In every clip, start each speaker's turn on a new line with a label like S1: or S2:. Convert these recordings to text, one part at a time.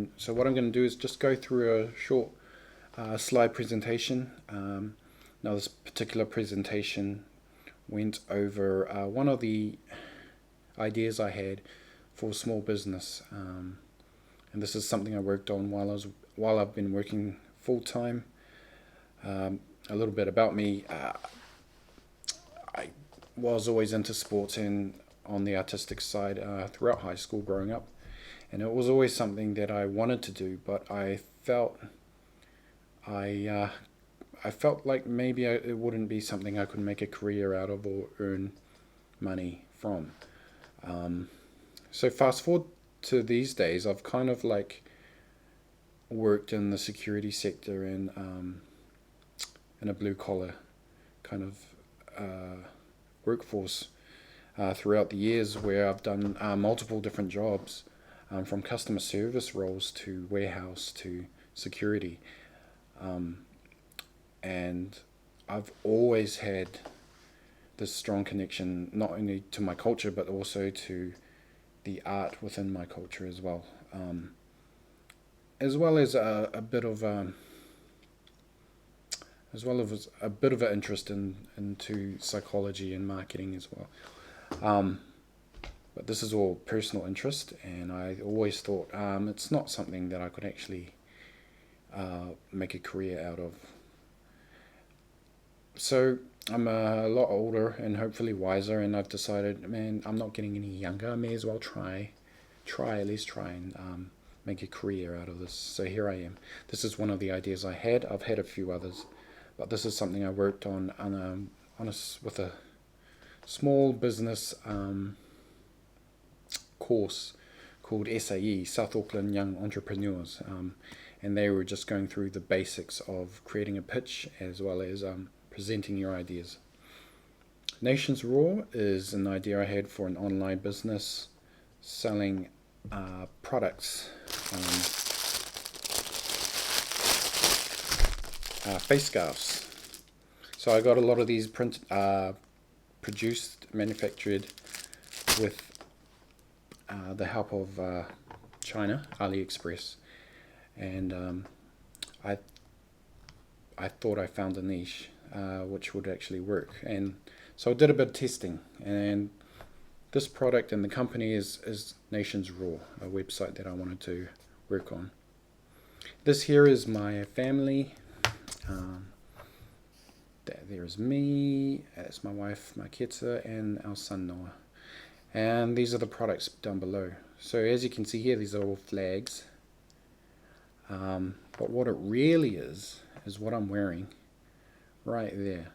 S1: And so what I'm going to do is just go through a short slide presentation. Now this particular presentation went over one of the ideas I had for small business, and this is something I worked on while I've been working full time. A little bit about me: I was always into sports and on the artistic side throughout high school growing up, and it was always something that I wanted to do, but I I felt like maybe it wouldn't be something I could make a career out of or earn money from. Um, so fast forward to these days, I've kind of like worked in the security sector and in a blue collar kind of workforce throughout the years, where I've done multiple different jobs, from customer service roles to warehouse to security. Um, and I've always had this strong connection not only to my culture but also to the art within my culture as well as a bit of as well as a bit of an interest into psychology and marketing as well. Um, but this is all personal interest, and I always thought it's not something that I could actually make a career out of. So I'm a lot older and hopefully wiser, and I've decided, man, I'm not getting any younger. I may as well at least try and make a career out of this. So here I am. This is one of the ideas I had. I've had a few others, but this is something I worked with a small business course called SAE, South Auckland Young Entrepreneurs, and they were just going through the basics of creating a pitch as well as presenting your ideas. Nations Raw is an idea I had for an online business selling products, face scarves. So I got a lot of these produced, manufactured with the help of China, AliExpress, and I I thought I found a niche which would actually work, and so I did a bit of testing, and this product and the company is Nations Raw, a website that I wanted to work on. This here is my family. Um, there's me, that's my wife, my Ketsa, and our son Noah. And these are the products down below. So as you can see here, these are all flags. But what it really is what I'm wearing right there.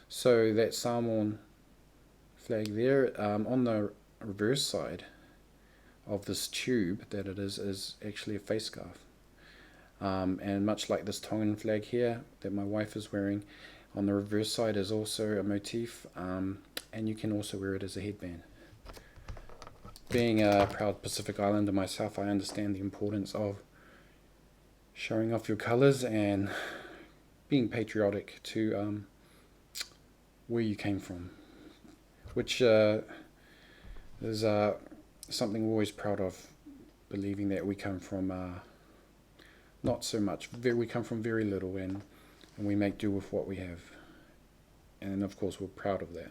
S1: So that Samoan flag there, on the reverse side of this tube that it is actually a face scarf. And much like this Tongan flag here that my wife is wearing, on the reverse side is also a motif, and you can also wear it as a headband. Being a proud Pacific Islander myself, I understand the importance of showing off your colours and being patriotic to where you came from, which is something we're always proud of, believing that we come from not so much, we come from very little, and we make do with what we have, and of course we're proud of that.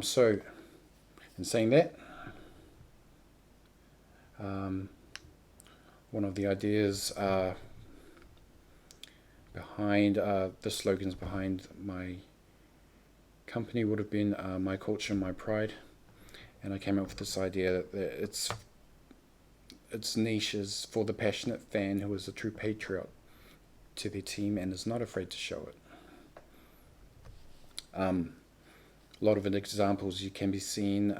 S1: So in saying that, one of the ideas behind the slogans behind my company would have been my culture, my pride, and I came up with this idea that its niche is for the passionate fan who is a true patriot to their team and is not afraid to show it. A lot of examples you can be seen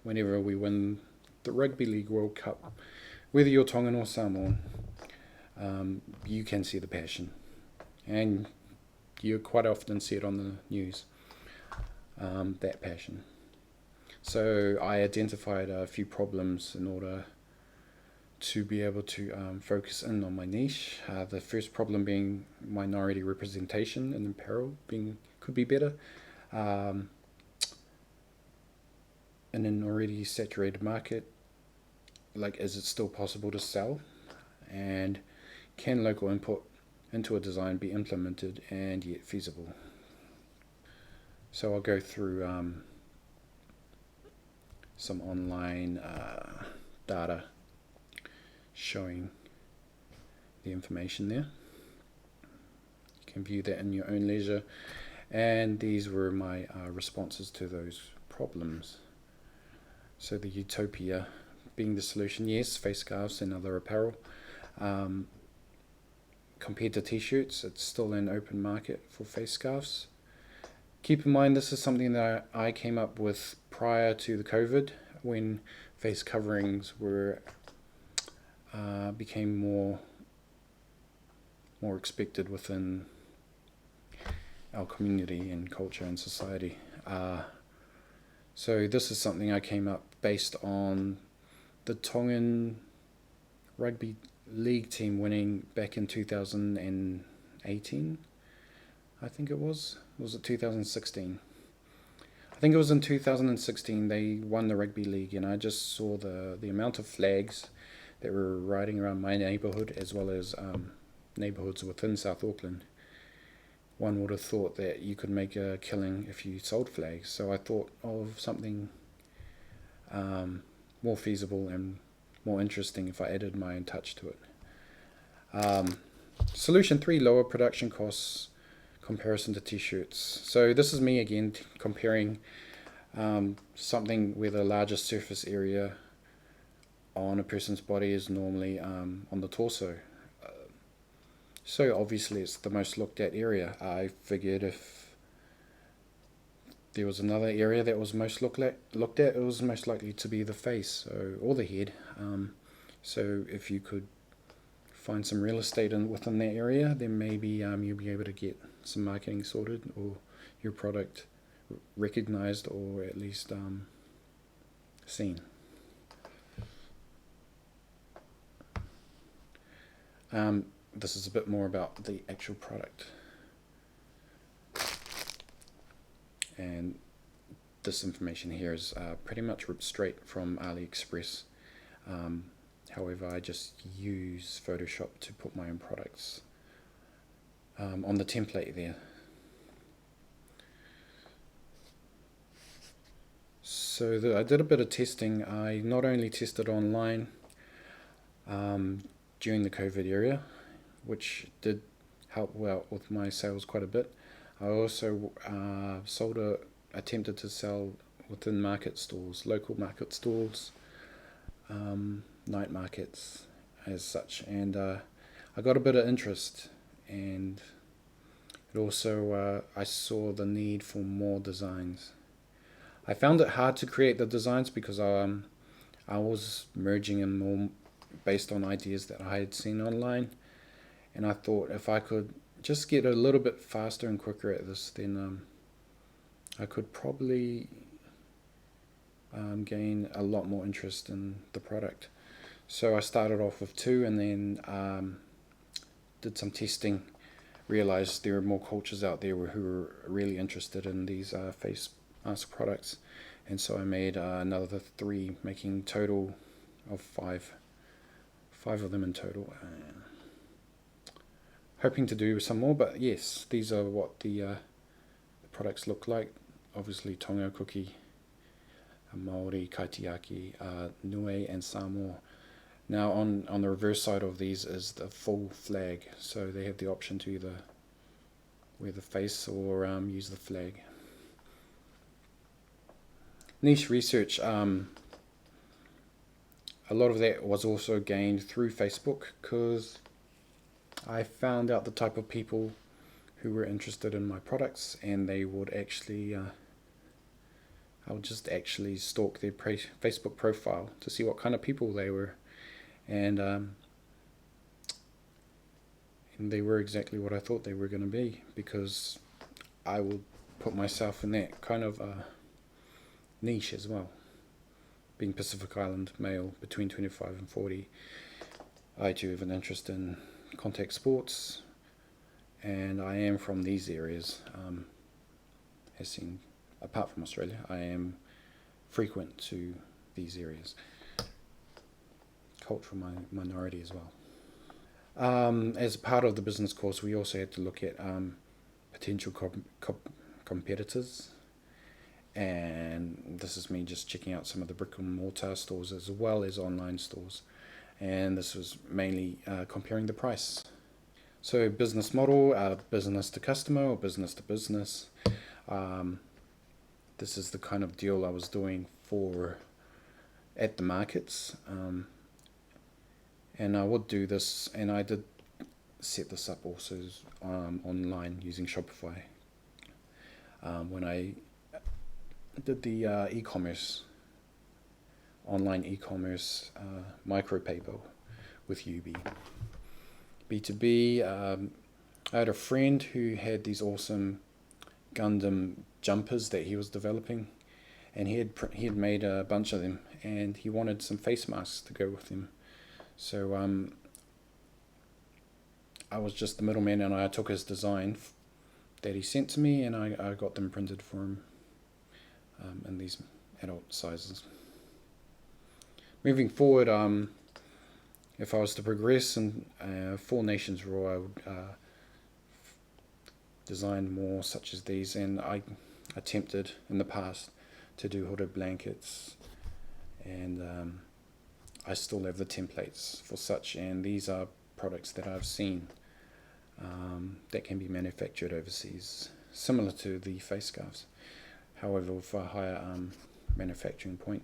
S1: whenever we win the Rugby League World Cup. Whether you're Tongan or Samoan, you can see the passion, and you quite often see it on the news, that passion. So I identified a few problems in order to be able to focus in on my niche. The first problem being minority representation in apparel could be better. In an already saturated market, like, is it still possible to sell, and can local input into a design be implemented and yet feasible? So I'll go through some online data showing the information there. You can view that in your own leisure, and these were my responses to those problems. So the utopia being the solution, yes, face scarves and other apparel. Compared to t-shirts, it's still an open market for face scarves. Keep in mind, this is something that I came up with prior to the COVID, when face coverings were became more expected within our community and culture and society. So this is something I came up based on the Tongan rugby league team winning back in 2018. I think it was it 2016? I think it was in 2016 they won the rugby league, and I just saw the amount of flags that were riding around my neighbourhood, as well as neighbourhoods within South Auckland. One would have thought that you could make a killing if you sold flags, so I thought of something more feasible and more interesting if I added my own touch to it. Solution 3, lower production costs comparison to t-shirts. So this is me again comparing something where the largest surface area on a person's body is normally on the torso. So obviously it's the most looked at area. I figured if there was another area that was most looked at, it was most likely to be the face, or the head. So if you could find some real estate within that area, then maybe you'll be able to get some marketing sorted, or your product recognized, or at least seen. This is a bit more about the actual product, and this information here is pretty much ripped straight from AliExpress. However, I just use Photoshop to put my own products on the template there. So I did a bit of testing. I not only tested online during the COVID era, which did help out with my sales quite a bit. I also attempted to sell within market stalls, local market stalls, night markets as such, and I got a bit of interest, and it also I saw the need for more designs. I found it hard to create the designs because I was merging in more based on ideas that I had seen online, and I thought if I could just get a little bit faster and quicker at this, then I could probably gain a lot more interest in the product. So I started off with 2, and then did some testing, realized there are more cultures out there who are really interested in these face mask products, and so I made another 3, making total of 5 of them in total. Hoping to do some more, but yes, these are what the products look like. Obviously Tonga cookie, Maori, Kaitiaki, Niue and Samoa. Now on the reverse side of these is the full flag, so they have the option to either wear the face or use the flag. Niche research, a lot of that was also gained through Facebook, because I found out the type of people who were interested in my products, and they would actually I would just actually stalk their Facebook profile to see what kind of people they were, and they were exactly what I thought they were going to be, because I would put myself in that kind of niche as well. Being Pacific Island male between 25 and 40, I do have an interest in contact sports, and I am from these areas. As seen, apart from Australia, I am frequent to these areas. cultural minority as well. As part of the business course, we also had to look at potential competitors, and this is me just checking out some of the brick and mortar stores as well as online stores, and this was mainly comparing the price. So business model, business to customer or business to business. This is the kind of deal I was doing for at the markets, and I would do this, and I did set this up also online using Shopify. When I did the e-commerce, online e-commerce micro PayPal with Yoobee. B2B, I had a friend who had these awesome Gundam jumpers that he was developing, and he had made a bunch of them, and he wanted some face masks to go with them. So I was just the middleman, and I took his design that he sent to me, and I got them printed for him in these adult sizes. Moving forward, if I was to progress in Four Nations Raw, I would design more such as these, and I attempted in the past to do hooded blankets, and I still have the templates for such, and these are products that I've seen that can be manufactured overseas, similar to the face scarves, however with a higher manufacturing point.